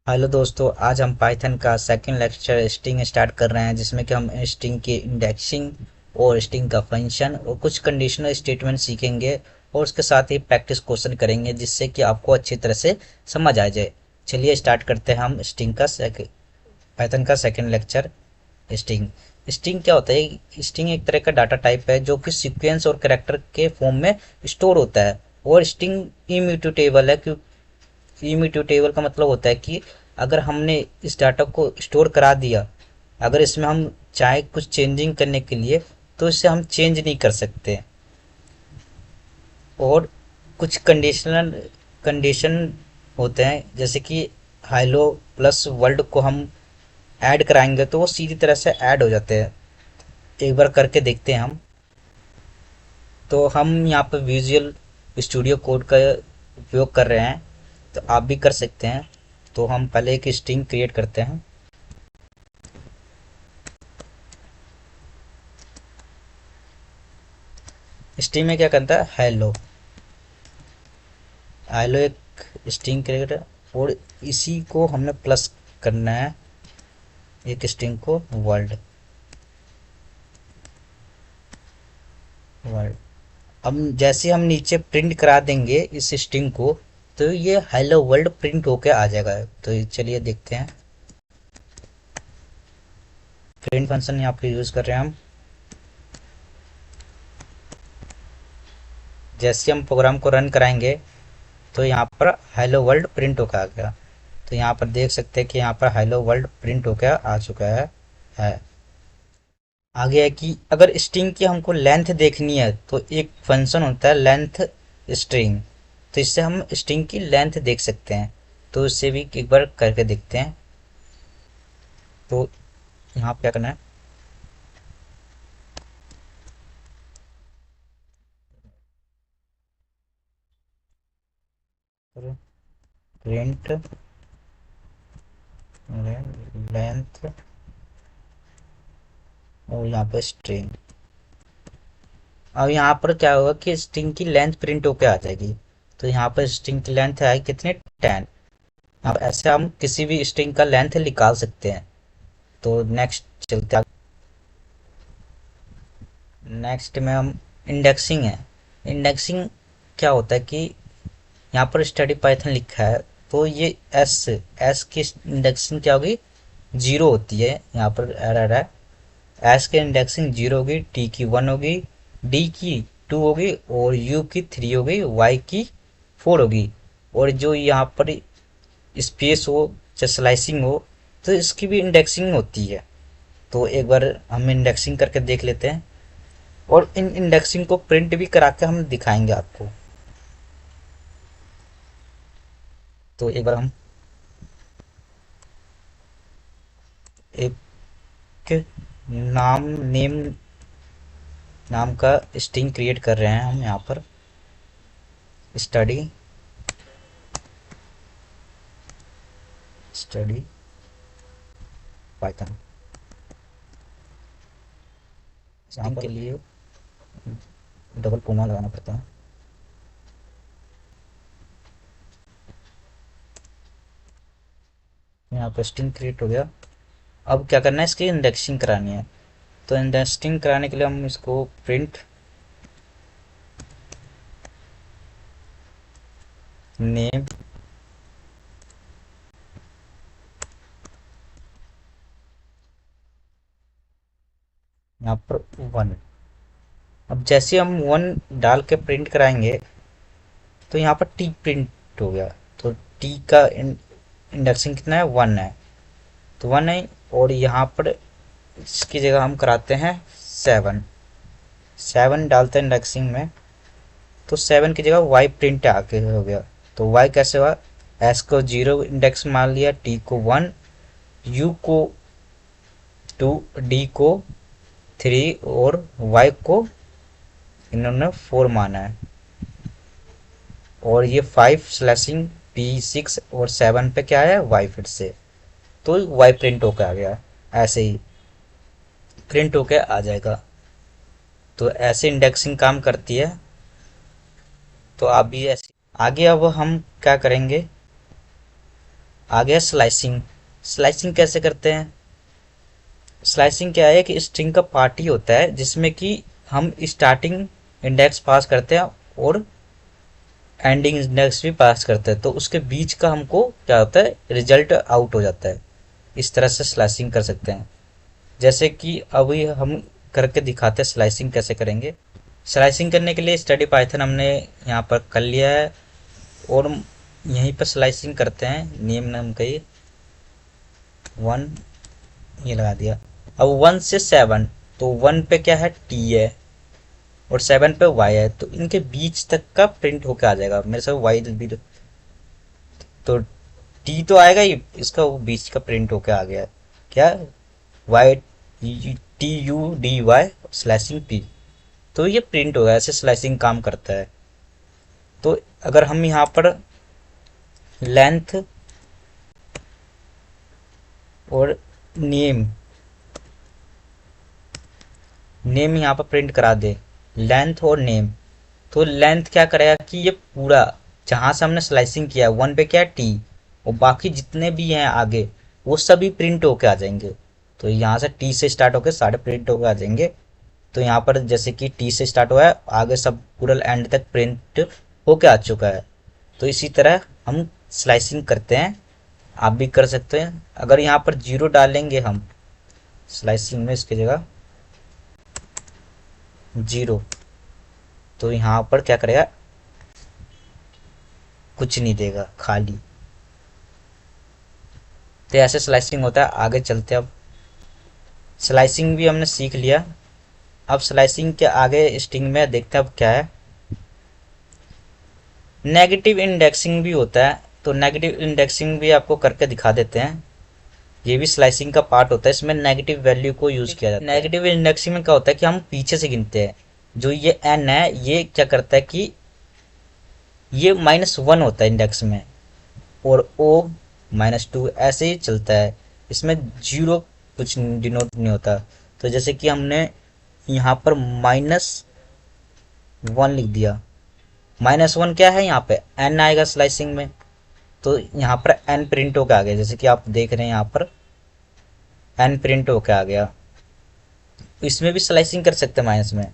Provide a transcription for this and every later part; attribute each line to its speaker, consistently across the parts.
Speaker 1: Hello दोस्तों, आज हम पाइथन का सेकंड लेक्चर स्ट्रिंग स्टार्ट कर रहे हैं, जिसमें कि हम स्ट्रिंग की इंडेक्सिंग और स्ट्रिंग का फंक्शन और कुछ कंडीशनल स्टेटमेंट सीखेंगे और उसके साथ ही प्रैक्टिस क्वेश्चन करेंगे, जिससे कि आपको अच्छी तरह से समझ आ जाए। चलिए स्टार्ट करते हैं हम पाइथन का सेकंड लेक्चर। स्ट्रिंग स्ट्रिंग क्या होता है? स्ट्रिंग एक तरह का डाटा टाइप है जो कि सीक्वेंस और कैरेक्टर के फॉर्म में स्टोर होता है। और स्ट्रिंग इम्यूटेबल है, इम्यूटेबल का मतलब होता है कि अगर हमने इस डाटा को स्टोर करा दिया, अगर इसमें हम चाहे कुछ चेंजिंग करने के लिए, तो इसे हम चेंज नहीं कर सकते। और कुछ कंडीशन होते हैं, जैसे कि हेलो प्लस वर्ल्ड को हम ऐड कराएंगे तो वो सीधी तरह से ऐड हो जाते हैं। एक बार करके देखते हैं हम। तो हम यहाँ पर विजुअल स्टूडियो कोड का उपयोग कर रहे हैं, तो आप भी कर सकते हैं। तो हम पहले एक स्ट्रिंग क्रिएट करते हैं। स्ट्रिंग में क्या करता है? हेलो। हेलो एक स्ट्रिंग क्रिएट, और इसी को हमने प्लस करना है एक स्ट्रिंग को वर्ल्ड। वर्ल्ड अब जैसे हम नीचे प्रिंट करा देंगे इस स्ट्रिंग को, तो ये हेलो वर्ल्ड प्रिंट होके आ जाएगा। तो चलिए देखते हैं। प्रिंट फंक्शन यहाँ पे यूज कर रहे हैं हम। जैसे हम प्रोग्राम को रन कराएंगे तो यहाँ पर हेलो वर्ल्ड प्रिंट होकर आ गया। तो यहाँ पर देख सकते हैं कि यहाँ पर हेलो वर्ल्ड प्रिंट होकर आ चुका है। आगे है कि अगर स्ट्रिंग की हमको लेंथ देखनी है, तो एक फंक्शन होता है लेंथ स्ट्रिंग। तो इससे हम स्ट्रिंग की लेंथ देख सकते हैं। तो इससे भी एक बार करके देखते हैं। तो यहाँ पे क्या करना है? प्रिंट लेंथ और यहाँ पे स्ट्रिंग। अब यहाँ पर क्या होगा कि स्ट्रिंग की लेंथ प्रिंट होके आ जाएगी। तो यहाँ पर स्ट्रिंग की लेंथ है कितने? 10। अब ऐसे हम किसी भी स्ट्रिंग का लेंथ निकाल सकते हैं। तो नेक्स्ट चलते हैं। नेक्स्ट में हम इंडेक्सिंग है। इंडेक्सिंग क्या होता है कि यहाँ पर स्टडी पाइथन लिखा है, तो ये एस एस की इंडेक्सिंग क्या होगी? जीरो होती है। यहाँ पर एरर है। एस की इंडेक्सिंग जीरो होगी, टी की वन होगी, डी की टू होगी, और यू की थ्री होगी, वाई की फोर होगी। और जो यहाँ पर स्पेस हो या स्लाइसिंग हो, तो इसकी भी इंडेक्सिंग होती है। तो एक बार हम इंडेक्सिंग करके देख लेते हैं, और इन इंडेक्सिंग को प्रिंट भी करा के हम दिखाएंगे आपको। तो एक बार हम एक नाम नेम नाम का स्ट्रिंग क्रिएट कर रहे हैं हम यहाँ पर। Study study Python. स्ट्रिंग के लिए डबल कोमा लगाना पड़ता है। यहाँ पर स्ट्रिंग क्रिएट हो गया। अब क्या करना है? इसकी इंडेक्सिंग करानी है। तो इंडेक्सिंग कराने के लिए हम इसको प्रिंट नेम यहाँ पर वन। अब जैसे हम वन डाल के प्रिंट कराएंगे, तो यहाँ पर टी प्रिंट हो गया। तो टी का इंडेक्सिंग कितना है? वन है। तो वन है। और यहाँ पर इसकी जगह हम कराते हैं सेवन। सेवन डालते हैं इंडेक्सिंग में, तो सेवन की जगह वाई प्रिंट आके हो गया। तो वाई कैसे हुआ? एस को जीरो इंडेक्स मान लिया, टी को वन, यू को टू, डी को थ्री, और वाई को इन्होंने फोर माना है। और ये फाइव स्लैशिंग पी सिक्स और सेवन पे क्या है? वाई फिर से। तो वाई प्रिंट होकर आ गया। ऐसे ही प्रिंट होकर आ जाएगा। तो ऐसे इंडेक्सिंग काम करती है। तो आप भी ऐसे आगे। अब हम क्या करेंगे? आ गया स्लाइसिंग। स्लाइसिंग कैसे करते हैं? स्लाइसिंग क्या है कि स्ट्रिंग का पार्ट ही होता है जिसमें कि हम स्टार्टिंग इंडेक्स पास करते हैं और एंडिंग इंडेक्स भी पास करते हैं, तो उसके बीच का हमको क्या होता है, रिजल्ट आउट हो जाता है। इस तरह से स्लाइसिंग कर सकते हैं। जैसे कि अभी हम करके दिखाते हैं स्लाइसिंग कैसे करेंगे। स्लाइसिंग करने के लिए स्टडी पाइथन हमने यहाँ पर कर लिया है और यहीं पर स्लाइसिंग करते हैं। नेम नाम का ये 1 ये लगा दिया। अब 1 से 7, तो 1 पे क्या है, टी है और 7 पे वाई है, तो इनके बीच तक का प्रिंट होकर आ जाएगा। मेरे से वाई भी तो टी तो आएगा ही, इसका वो बीच का प्रिंट होकर आ गया। क्या, वाई TUDY स्लैशिंग पी, तो ये प्रिंट होगा। ऐसे स्लाइसिंग काम करता है। तो अगर हम यहाँ पर लेंथ और नेम नेम यहाँ पर प्रिंट करा दे, लेंथ और नेम, तो लेंथ क्या करेगा कि ये पूरा जहाँ से हमने स्लाइसिंग किया है 1 पे क्या है, टी, और बाकी जितने भी हैं आगे वो सभी प्रिंट होके आ जाएंगे। तो यहाँ से टी से स्टार्ट होकर सारे प्रिंट होके आ जाएंगे। तो यहाँ पर जैसे कि टी से स्टार्ट हुआ है, आगे सब पूरा एंड तक प्रिंट होके आ चुका है। तो इसी तरह हम स्लाइसिंग करते हैं, आप भी कर सकते हैं। अगर यहाँ पर 0 डालेंगे हम स्लाइसिंग में, इसकी जगह 0, तो यहाँ पर क्या करेगा, कुछ नहीं देगा, खाली। तो ऐसे स्लाइसिंग होता है। आगे चलते हैं। अब स्लाइसिंग भी हमने सीख लिया। अब स्लाइसिंग के आगे स्ट्रिंग में देखते हैं अब क्या है। नेगेटिव इंडेक्सिंग भी होता है, तो नेगेटिव इंडेक्सिंग भी आपको करके दिखा देते हैं। ये भी स्लाइसिंग का पार्ट होता है, इसमें नेगेटिव वैल्यू को यूज किया जाता है। नेगेटिव इंडेक्सिंग में क्या होता है कि हम पीछे से गिनते हैं। जो ये n है, ये क्या करता है कि ये -1 होता है इंडेक्स में, और o -2 ऐसे ही चलता है। इसमें 0 कुछ डिनोट नहीं होता। तो जैसे कि हमने यहाँ पर -1 लिख दिया, -1 क्या है, यहाँ पे n आएगा स्लाइसिंग में, तो यहाँ पर n प्रिंट होकर आ गया। जैसे कि आप देख रहे हैं यहाँ पर n प्रिंट होकर आ गया। इसमें भी स्लाइसिंग कर सकते हैं माइनस में।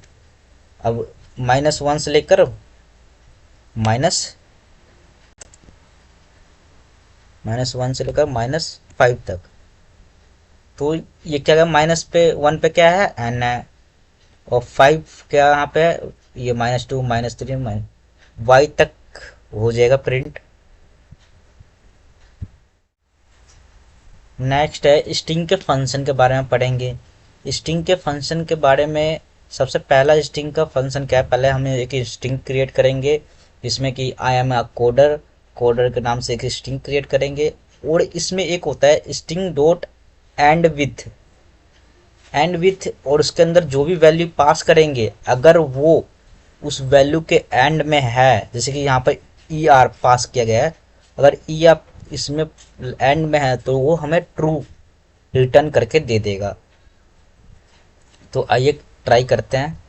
Speaker 1: अब -1 से लेकर -1 से लेकर -5 तक, तो ये क्या है, माइनस पे 1 पे क्या है, n है, और 5 क्या यहाँ पे है, ये -2 -3 y तक हो जाएगा प्रिंट। नेक्स्ट है स्ट्रिंग के फंक्शन के बारे में पढ़ेंगे। स्ट्रिंग के फंक्शन के बारे में सबसे पहला स्ट्रिंग का फंक्शन क्या है, पहले हम एक स्ट्रिंग क्रिएट करेंगे जिसमें कि I am a coder, coder के नाम से एक स्ट्रिंग क्रिएट करेंगे। और इसमें एक होता है स्ट्रिंग डॉट एंड विथ, और उसके अंदर जो भी वैल्यू पास करेंगे अगर वो उस वैल्यू के एंड में है, जैसे कि यहाँ पर ER पास किया गया है, अगर ER इसमें एंड में है तो वो हमें ट्रू रिटर्न करके दे देगा। तो आइए ट्राई करते हैं।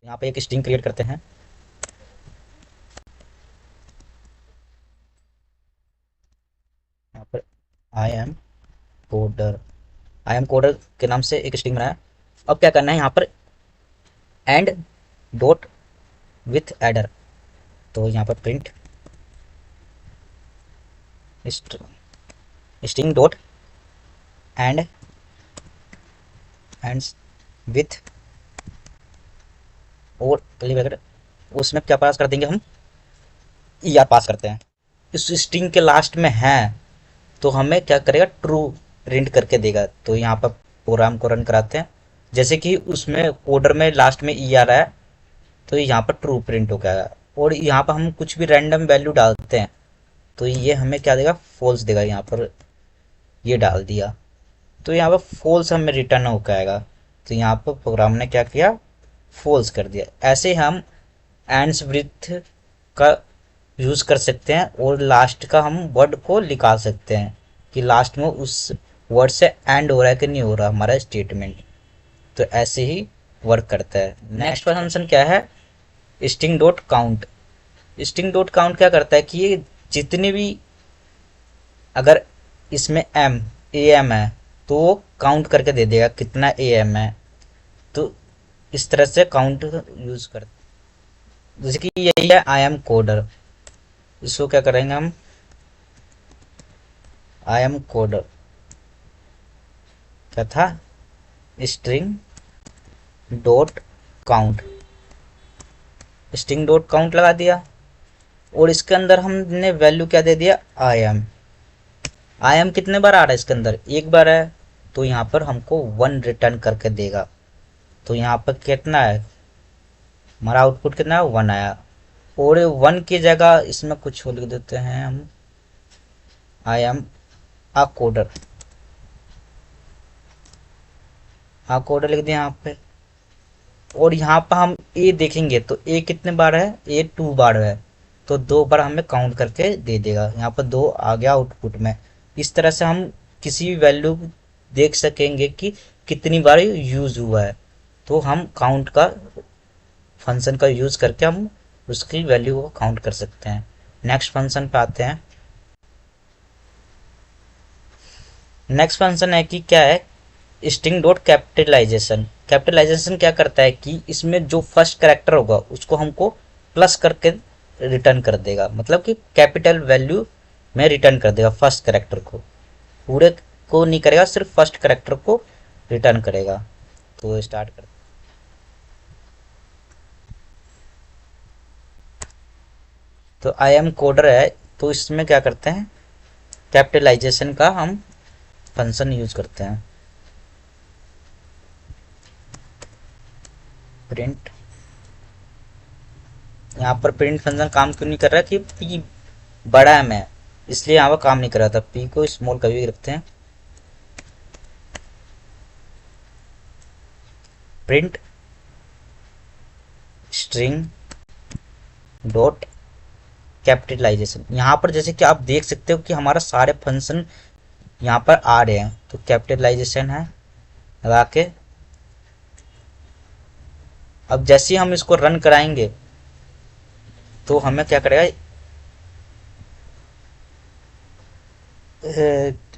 Speaker 1: यहाँ पे एक स्ट्रिंग क्रिएट करते हैं। यहाँ पर आई एम कोडर के नाम से एक स्ट्रिंग बनाया। अब क्या करना है, यहाँ पर एंड डॉट विथ एडर, तो यहाँ पर print string dot and with और कर्ली ब्रैकेट, उसमें क्या पास कर देंगे हम, ER पास करते हैं। इस स्ट्रिंग के लास्ट में है तो हमें क्या करेगा, ट्रू प्रिंट करके देगा। तो यहाँ पर प्रोग्राम को रन कराते हैं। जैसे कि उसमें कोडर में लास्ट में ER है, तो यहाँ पर ट्रू प्रिंट हो गया। और यहाँ पर हम कुछ भी रैंडम वैल्यू डालते हैं तो ये हमें क्या देगा, फॉल्स देगा। यहाँ पर ये डाल दिया तो यहाँ पर फॉल्स हमें रिटर्न होकर आएगा। तो यहाँ पर प्रोग्राम ने क्या किया, फॉल्स कर दिया। ऐसे हम एंड्स विथ का यूज कर सकते हैं और लास्ट का हम वर्ड को निकाल सकते हैं कि लास्ट में उस वर्ड से एंड हो रहा है कि नहीं हो रहा हमारा स्टेटमेंट। तो ऐसे ही वर्क करता है। नेक्स्ट फंक्शन क्या है, string dot count. String dot count क्या करता है कि ये जितने भी, अगर इसमें ए एम है तो वो काउंट करके दे देगा कितना ए एम है। तो इस तरह से काउंट यूज कर, जैसे कि यही है आई एम कोडर। इसको क्या करेंगे हम, आई एम कोडर क्या था, string dot count, string dot count लगा दिया और इसके अंदर हमने वैल्यू क्या दे दिया, आई एम कितने बार आ रहा है इसके अंदर, एक बार है, तो यहाँ पर हमको 1 रिटर्न करके देगा। तो यहाँ पर कितना है, हमारा आउटपुट कितना है, 1 आया। और 1 की जगह इसमें कुछ लिख देते हैं हम, I am a coder, a coder लिख दिया यहाँ पे। और यहाँ पर हम ए देखेंगे तो ए कितने बार है, ए 2 बार है, तो 2 बार हमें काउंट करके दे देगा। यहाँ पर 2 आ गया आउटपुट में। इस तरह से हम किसी भी वैल्यू देख सकेंगे कि कितनी बार यूज हुआ है। तो हम काउंट का फंक्शन का यूज करके हम उसकी वैल्यू को काउंट कर सकते हैं। नेक्स्ट फंक्शन पे आते हैं। नेक्स्ट फंक्शन है कि क्या है, स्ट्रिंग डॉट कैपिटलाइजेशन। कैपिटलाइजेशन क्या करता है कि इसमें जो फर्स्ट कैरेक्टर होगा उसको हमको प्लस करके रिटर्न कर देगा, मतलब कि कैपिटल वैल्यू में रिटर्न कर देगा फर्स्ट कैरेक्टर को, पूरे को नहीं करेगा, सिर्फ फर्स्ट कैरेक्टर को रिटर्न करेगा। तो स्टार्ट कर, तो आई एम कोडर है, तो इसमें क्या करते हैं, कैपिटलाइजेशन का हम फंक्शन यूज करते हैं। प्रिंट, यहाँ पर प्रिंट फंक्शन काम क्यों नहीं कर रहा कि पी बड़ा है मैं, इसलिए यहाँ पर काम नहीं कर रहा था। पी को स्मॉल कभी भी रखते हैं। Print string dot capitalization. यहाँ पर जैसे कि आप देख सकते हो कि हमारा सारे फंक्शन यहाँ पर आ रहे हैं। तो कैपिटलाइजेशन है लगा के, अब जैसे ही हम इसको रन कराएंगे तो हमें क्या करेगा,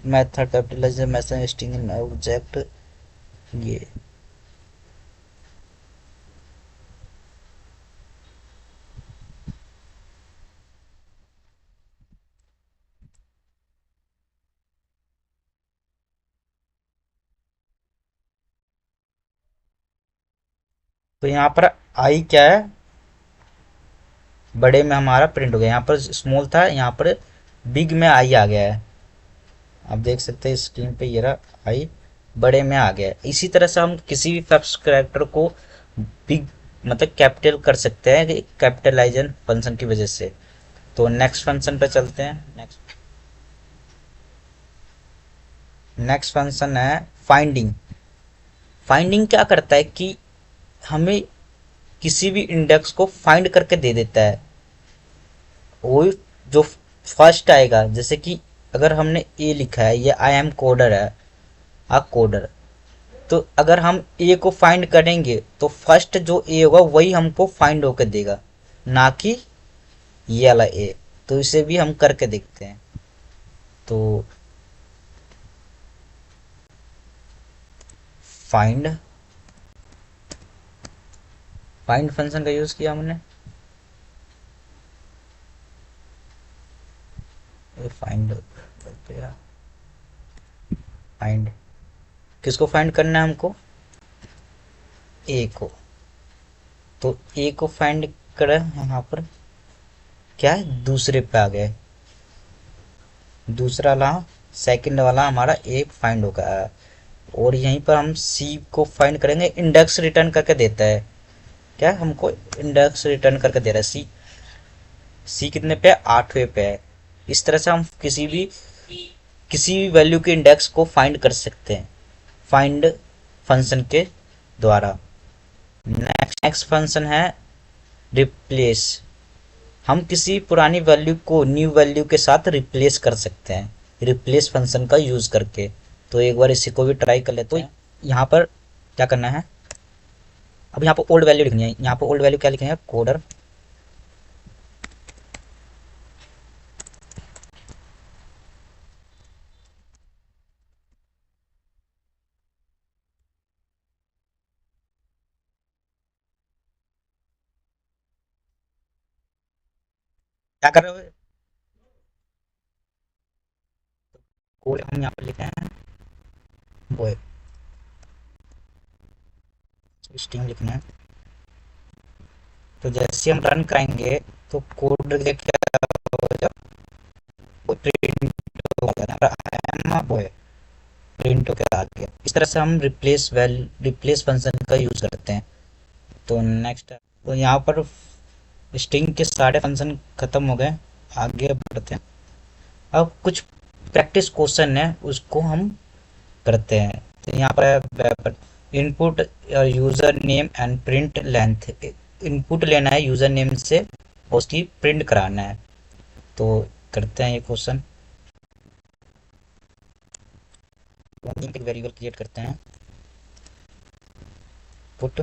Speaker 1: method capitalization message string in object, ये तो यहाँ पर आई क्या है, बड़े में हमारा प्रिंट हो गया। यहाँ पर स्मॉल था, यहाँ पर बिग में आई आ गया है। आप देख सकते हैं स्क्रीन पे, ये रहा आई बड़े में आ गया है। इसी तरह से हम किसी भी फर्स्ट कैरेक्टर को बिग मतलब कैपिटल कर सकते हैं कैपिटलाइजेशन फंक्शन की वजह से। तो नेक्स्ट फंक्शन पे चलते हैं। नेक्स्ट फंक्शन है फाइंडिंग। फाइंडिंग क्या करता है कि हमें किसी भी इंडेक्स को फाइंड करके दे देता है। वो जो फर्स्ट आएगा, जैसे कि अगर हमने ए लिखा है, ये आई एम कोडर है, आ कोडर, तो अगर हम ए को फाइंड करेंगे तो फर्स्ट जो ए होगा वही हमको फाइंड होकर देगा, ना कि ये वाला ए। तो इसे भी हम करके देखते हैं। तो फाइंड, फाइंड फंक्शन का यूज किया हमने। फाइंड, फाइंड किसको फाइंड करना है हमको, ए को। तो ए को फाइंड करें, यहाँ पर क्या है, दूसरे पे आ गए, दूसरा वाला सेकंड वाला हमारा ए फाइंड हो गया। और यहीं पर हम सी को फाइंड करेंगे, इंडेक्स रिटर्न करके देता है। क्या हमको इंडेक्स रिटर्न करके दे रहा है सी। सी कितने पे है, 8वें पे है। इस तरह से हम किसी भी वैल्यू के इंडेक्स को फाइंड कर सकते हैं फाइंड फंक्शन के द्वारा। नेक्स्ट फंक्शन है रिप्लेस। हम किसी पुरानी वैल्यू को न्यू वैल्यू के साथ रिप्लेस कर सकते हैं रिप्लेस फंक्शन का यूज करके। तो एक बार इसी को भी ट्राई कर लेते हैं। तो यहाँ पर क्या करना है, अब यहाँ पर ओल्ड वैल्यू लिखनी है। यहाँ पर ओल्ड वैल्यू क्या लिखेंगे, कोडर क्या कर रहे हो? कोड हम यहाँ पर लिखे हैं वो स्ट्रिंग लिखना है। तो जैसे हम रन करेंगे तो कोड क्या होगा, वो प्रिंट होगा, वो प्रिंट होकर आ गया। इस तरह से हम रिप्लेस फंक्शन का यूज करते हैं। तो नेक्स्ट, तो यहाँ पर स्ट्रिंग के सारे फंक्शन खत्म हो गए, आगे बढ़ते हैं। अब कुछ प्रैक्टिस क्वेश्चन है, उसको हम करते हैं। तो यहाँ पर input user name and print length, input लेना है यूजर नेम से और उसकी प्रिंट कराना है। तो करते हैं ये क्वेश्चन। एक वेरिएबल क्रिएट करते हैं, पुट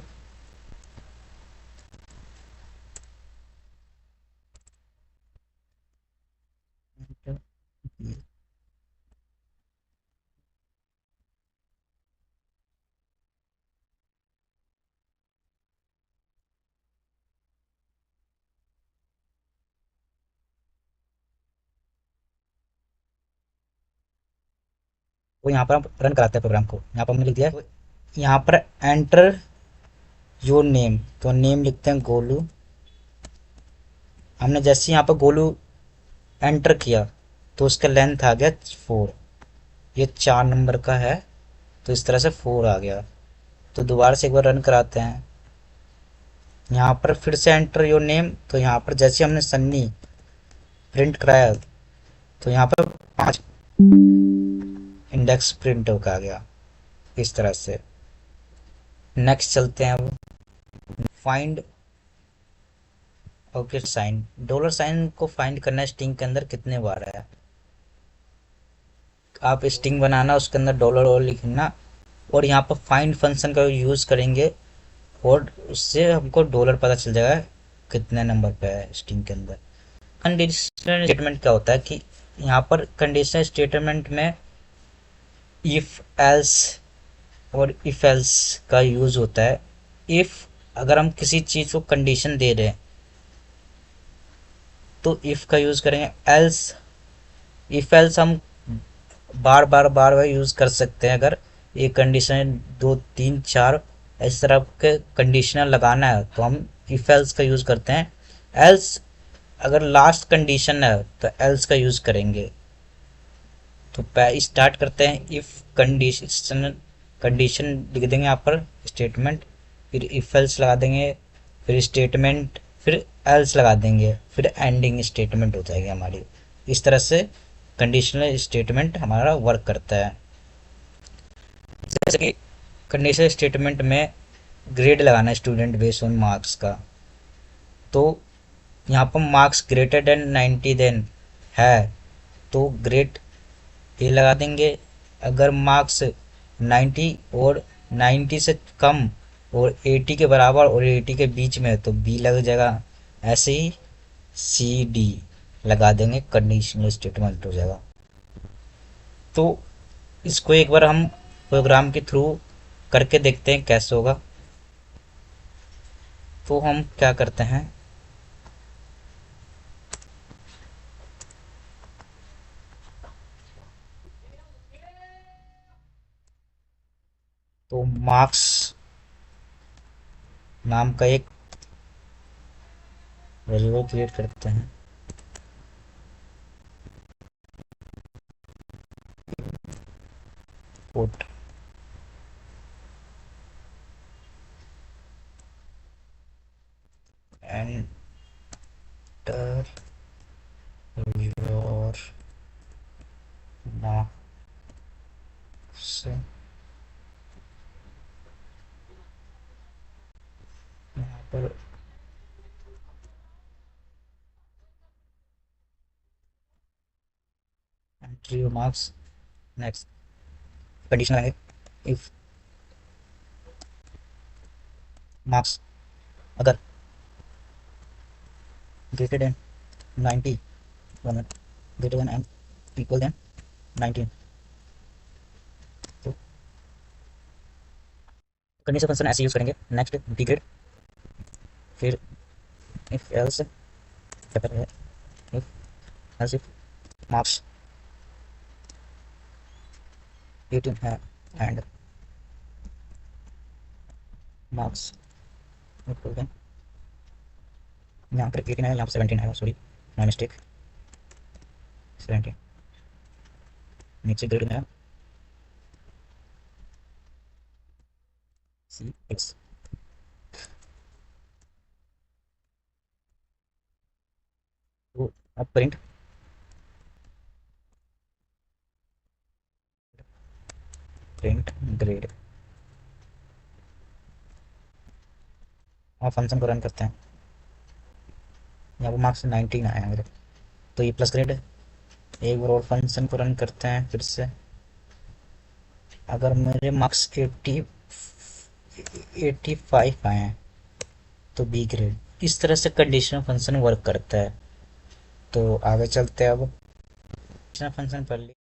Speaker 1: वो यहाँ पर हम रन कराते हैं प्रोग्राम को। यहाँ पर हमने लिख दिया है, यहाँ पर एंटर योर नेम, तो नेम लिखते हैं गोलू। हमने जैसे यहाँ पर गोलू एंटर किया तो उसका लेंथ आ गया 4, ये 4 नंबर का है, तो इस तरह से 4 आ गया। तो दोबारा से एक बार रन कराते हैं। यहाँ पर फिर से एंटर योर नेम, तो यहाँ पर जैसे हमने सन्नी प्रिंट कराया तो यहाँ पर 5 इंडेक्स प्रिंट होकर आ गया, इस तरह से। नेक्स्ट चलते हैं अब। Find, okay sign, dollar sign को फाइंड करना है स्ट्रिंग के अंदर कितने बार है। आप स्ट्रिंग बनाना, उसके अंदर डॉलर और लिखना, और यहाँ पर फाइंड फंक्शन का यूज करेंगे और उससे हमको डॉलर पता चल जाएगा कितने नंबर पे है स्ट्रिंग के अंदर। कंडीशनल स्टेटमेंट क्या होता है कि यहाँ पर कंडीशनल स्टेटमेंट में इफ एल्स और इफ एल्स का यूज होता है। इफ, अगर हम किसी चीज को कंडीशन दे रहे हैं तो इफ का यूज करेंगे। एल्स, इफ एल्स हम बार बार यूज कर सकते हैं। अगर ये कंडीशन 2 3 4 इस तरह के कंडीशनर लगाना है तो हम इफ एल्स का यूज करते हैं। एल्स, अगर लास्ट कंडीशन है तो एल्स का यूज करेंगे। तो स्टार्ट करते हैं। इफ कंडीशन, कंडीशन लिख देंगे यहाँ पर स्टेटमेंट, फिर इफ एल्स लगा देंगे, फिर स्टेटमेंट, फिर एल्स लगा देंगे, फिर एंडिंग स्टेटमेंट हो जाएगी हमारी। इस तरह से कंडीशनल स्टेटमेंट हमारा वर्क करता है। जैसे कि कंडीशनल स्टेटमेंट में ग्रेड लगाना है स्टूडेंट बेस्ड ऑन मार्क्स का, तो यहाँ पर मार्क्स ग्रेटर देन 90 देन है तो ग्रेड ए लगा देंगे। अगर मार्क्स 90 और 90 से कम और 80 के बराबर और 80 के बीच में है तो बी लग जाएगा। ऐसे ही सी डी लगा देंगे, कंडीशनल स्टेटमेंट हो जाएगा। तो इसको एक बार हम प्रोग्राम के थ्रू करके देखते हैं कैसे होगा। तो हम क्या करते हैं, तो मार्क्स नाम का एक वेरिएबल क्रिएट करते हैं। पुट एंटर योर मार्क्स, यहाँ पर entry your marks. Next condition लगाएंगे, इफ मार्क्स अगर greater than 90, greater than and equal then 19, तो कंडीशन फंक्शन ऐसे यूज करेंगे। नेक्स्ट डिग्रेड, फिर इफ एल्स क्या कर रहे हैं, सिर्फ मार्क्स 18 है एंड मार्क्स यहाँ पर 18 है, यहाँ पर 17 है, सॉरी माई मिस्टेक, 17 नीचे ग्रेड में C+। तो अब प्रिंट प्रिंट ग्रेड और फंक्शन को रन करते हैं। यहाँ पर मार्क्स 19 आया मेरे, तो ये प्लस ग्रेड है। एक बार और फंक्शन को रन करते हैं फिर से। अगर मेरे मार्क्स 85 आए हैं तो बी ग्रेड। इस तरह से कंडीशनल फंक्शन वर्क करता है। तो आगे चलते हैं अब। कंडीशनल फंक्शन पढ़ लिया।